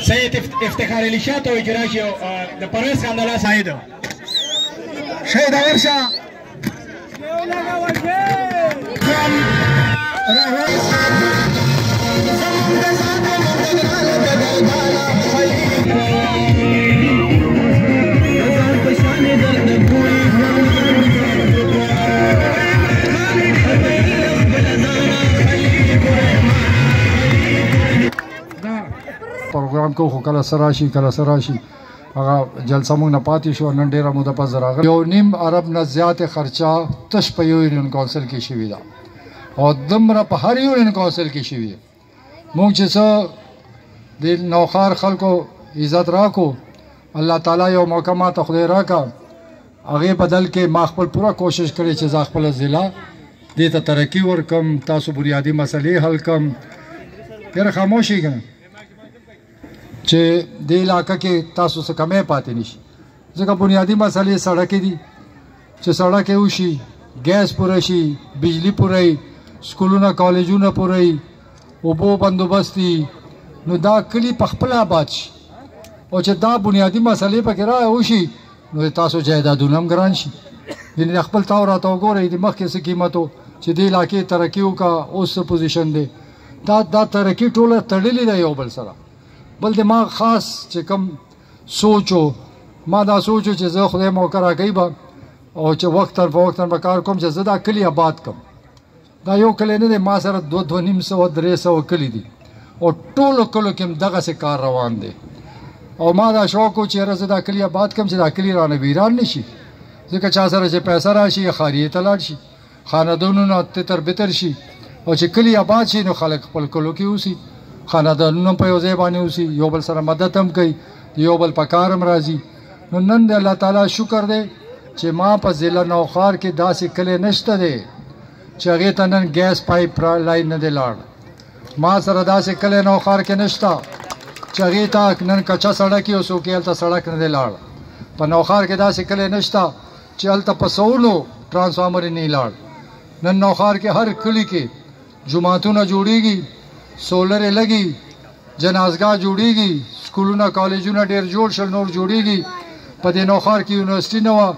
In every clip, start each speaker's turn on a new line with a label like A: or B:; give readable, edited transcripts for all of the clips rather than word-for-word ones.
A: سید افتخار علی شاه ته وایي چې راشي او د پرویز خان د لاس عاید شهید ورشه
B: پروګرام کو خو کله سراشي هغه جلسه مونږ نه پاتې شو نن ډیره موده پس راغلی 1.5 ارب نه زیات خرچه تش په یو یونین کونسل کې شوې ده او دمره په هر یونین کونسل کې شوې مونږ چې څه د نوخار خلکو عزت راکو الله تعالی یو موقع ماته خدای راکا هغې بدل کې ما خپل پوره کوشش کړی چې زه خپله ضلع دې ته ترقي ورکم تاسو بنیادي مسلې حل کم یاره خاموشي که چې دې علاقه کې تاسو څه کمی پاتې نشي ځکه بنیادي مسلې سړکې دي چې سړک یې وشي ګیس پوره شي بجلی پوره سکولونه کالجونه پوره اوبو بندوبست دي نو دا کلي په خپله آباد شي او چې دا بنیادي مسلې پکې راوشي نو تاسو جایدادونه هم ګران شي یعنې خپل تاو راته وګورئ د مخکې څه قیمت و چې دې علاقې ترقي وکړه اوس څه پوزیشن دی دا ترقي ټوله تړلې ده یو بل سره بل دماغ خاص چې کم سوچو ما دا سوچو چې زه خدای موقع راکوي به او چې وختاً په وختاً به کار کوم چې زه دا کلي آباد کړم دا یو کلی نه دی ما سره 200-250 کلي دي او ټولو کلو کې هم دغسې کار روان دی او ما دا شوق و چې یاره زه دا کلي آباد کړم چې دا کلي رانه ویران نه شي ځکه چا سره چې پیسه راشي خاریې ته لاړ شي خاندانونه تتر بتر شي او چې کلي آباد شي نو خلک خپل کلو کې اوسي خاندانونه په یو ځای باندې اوسي یو بل سره مدد هم کوي یو بل په کار هم راځي نو نن د الله تعالی شکر دی چې ما په ضلع نوخار کې داسې کلی نشته دی چې هغې ته نن ګیس پایپ لاین نه دی لاړ ما سره داسې کلی نوخار کې نشته چې هغې ته نن کچه سړک یو څوک یې هلته سړک نه دی لاړ په نوخار کې داسې کلی نشته چې هلته په سوونو ټرانسفارمر یې نه لاړ نن نوخار کې هر کلي کې جوماتونه جوړیږي سولر یې لګي جنازګاه جوړیږي سکولونه کالجونه ډېر جوړ شل نور جوړیږي په دې نوخار کې یونیورسټي نه وه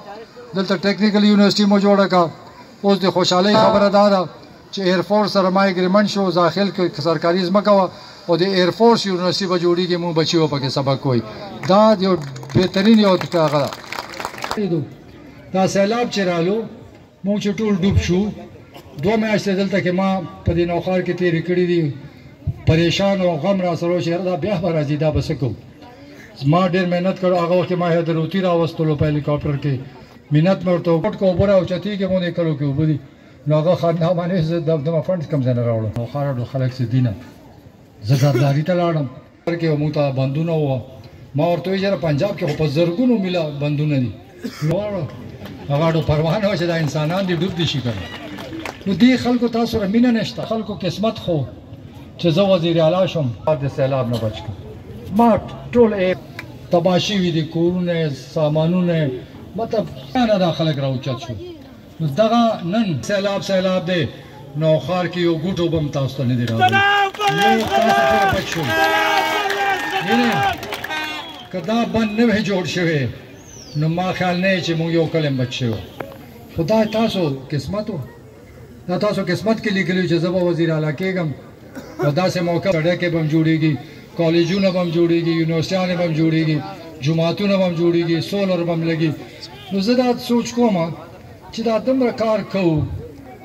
B: دلته ټیکنیکل یونیورسټي مو جوړه کړه اوس د خوشحالۍ خبره دا ده چې ایرفورس سره ما اګریمنټ شو داخل کې سرکاري ځمکه وه او د ایرفورس یونیورسټي به جوړیږي مونږ بچي به پکې سبق وایي دا یو بهترین یو هغه ده دا سیلاب چې رالو مونږ چې ټول ډوب شو 2 میاشتې دلته کې ما په دې نوخار کې تېرې کړي دي پریشان او غم را سره چې دا بیا به راځي دا به څه کوو ما ډېر محنت کړو هغه وخت کې ما حیدروتي راوستلو په هلیکاپټر کې محنت مې ورته وکړ که اوبه راوچتېږي مونږ یې کلو کې اوبه دي نو هغه خانه باندې زه دغه فنډز کوم ځای نه راوړم نوخار ډېر خلک څه دي نه زه زرداري ته لاړم کې مونږ ته بندونه وه ما ورته وایي یاره پنجاب کې خو په زرګونو میله بندونه دي هغه ډېر پروا نه وه چې دا انسانان دي ډوب دي شي که نو دې خلکو تاسو سره مینه نشته خلکو قسمت خو چې زه وزیر اعلی شم د سیلاب نه بچ کړم ما ټول تباه شوي دي کورونه سامانونه مطلب نه دا خلک راوچت شو نو دغه نن سیلاب دی نوخار کې یو ګوټو به هم تاسو ته نه دی راغلی یو تاسو پورې بچ شو که دا بند نه وی جوړ شوی نو ما خیال نه چې مونږ یو کلی بچ شوی خو دا تاسو قسمت و دا تاسو قسمت کې لیکلي چې زه به وزیر اعلی کېږم او داسې موقع سړکې به هم جوړېږي کالجونه به هم جوړېږي یونیورسټیانې به هم جوړېږي جوماتونه به هم جوړېږي سولر به هم لګي نو زه دا سوچ کوم چې دا دومره کار کوو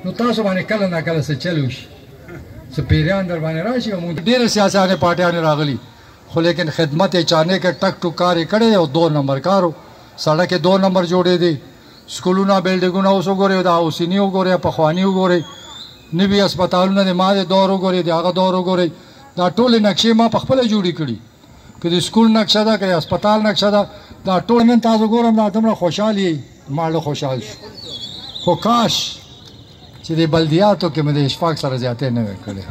B: نو تاسو باندې کله نه کله څه چل وشي څه پیریان در باندې راشي او موږ ډېرې سیاسیانې پارټیانې راغلي خو لیکن خدمت یې چانې کې ټک ټوک کار یې کړی او 2 نمبر کار و سړک یې 2 نمبر جوړې دی سکولونه بلډینګونه اوس وګورئ دا اوسني وګورئ پخواني وګورئ نوي اسپتالونه د ما د دور وګورئ د هغه دور وګورئ دا ټولې نقشې ما په خپله جوړې کړي که د سکول نقشه ده که د اسپتال نقشه ده دا ټول نن تاسو ګورم دا دومره خوشحال یې ما ډېر خوشحال شو خو کاش چې د بلدیاتو کې مې د اشفاق سره زیاتې نه وی کړې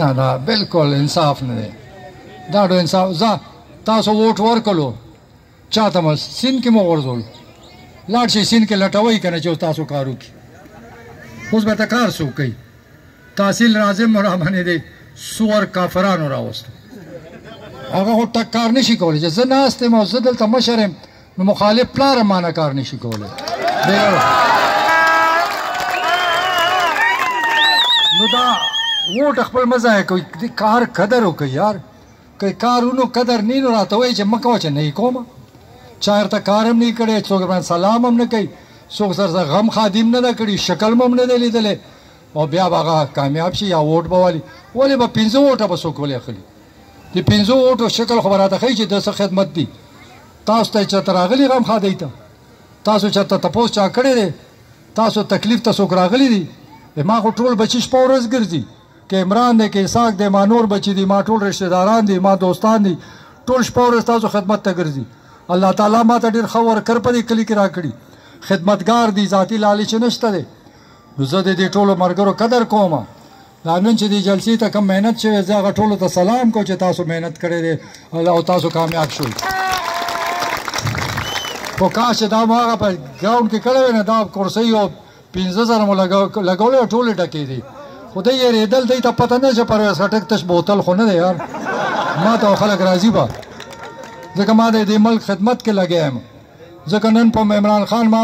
B: نه دا بالکل انصاف نه دی دا ډېر انصاف زه تاسو ووټ ورکړلو چا ته مو سیند کې مو غورځولو لاړ شئ سیند کې لټوئ که نه چې تاسو کار وکړي اوس به ته کار څوک کوي تحصیل ناظم را باندې دی سور کافرانو راوستو هغه خو ټک کار نشي کولی چې زه ناست یم او زه دلته مشر یم نو مخالف پلار مانه کار نشي کولی نو دا ووټ خپل مه ضایع کوئ د کار قدر وکړئ یار که کارونو قدر نه نو راته وایي چې مه کوه چې نه یې کومه چا ورته کار هم نه کړی څوک باندې سلام هم نه کوي څوک سره غم خادم نه ده کړي شکل م هم نه دی لیدلی او بیا به هغه کامیاب شي یا ووټ به والي ولې به 5 ووټه به څوک ولې اخلي د 5 ووټو شکل خو به راته ښایي چې د څه خدمت دي تاسو ته چېرته راغلي غم خادی ته تاسو چېرته تپوس چا کړی دی تاسو تکلیف ته څوک راغلی دي ما خو ټول بچي شپه ورځ ګرځي که عمران دی که اسحاق دی ما نور بچي دي ما ټول رشته داران دي ما دوستان دي ټول شپه ورځ تاسو خدمت ته ګرځي الله تعالی ما ته ډېر ښه ورکر په دې کلي کې راکړي خدمتګار دي ذاتي لالچ نشته دی نو زه د دې ټولو ملګرو قدر کوم دا نن چې دې جلسې ته کم محنت شوی زه هغه ټولو ته سلام کوم چې تاسو محنت کړی دی او تاسو کامیاب شوئ خو کاش چې دا مو هغه په ګراونډ کې کړی وی نه دا کرسۍ او 15,000 مو لګولی او ټولې ډکې دي خو دی یېرېدل دی ته پته نه چې پرویز خټک تش بوتل خو نه دی یار ما ته خلک راضي به ځکه ما د دې ملک خدمت کې لګیا یم ځکه نن په عمران خان ما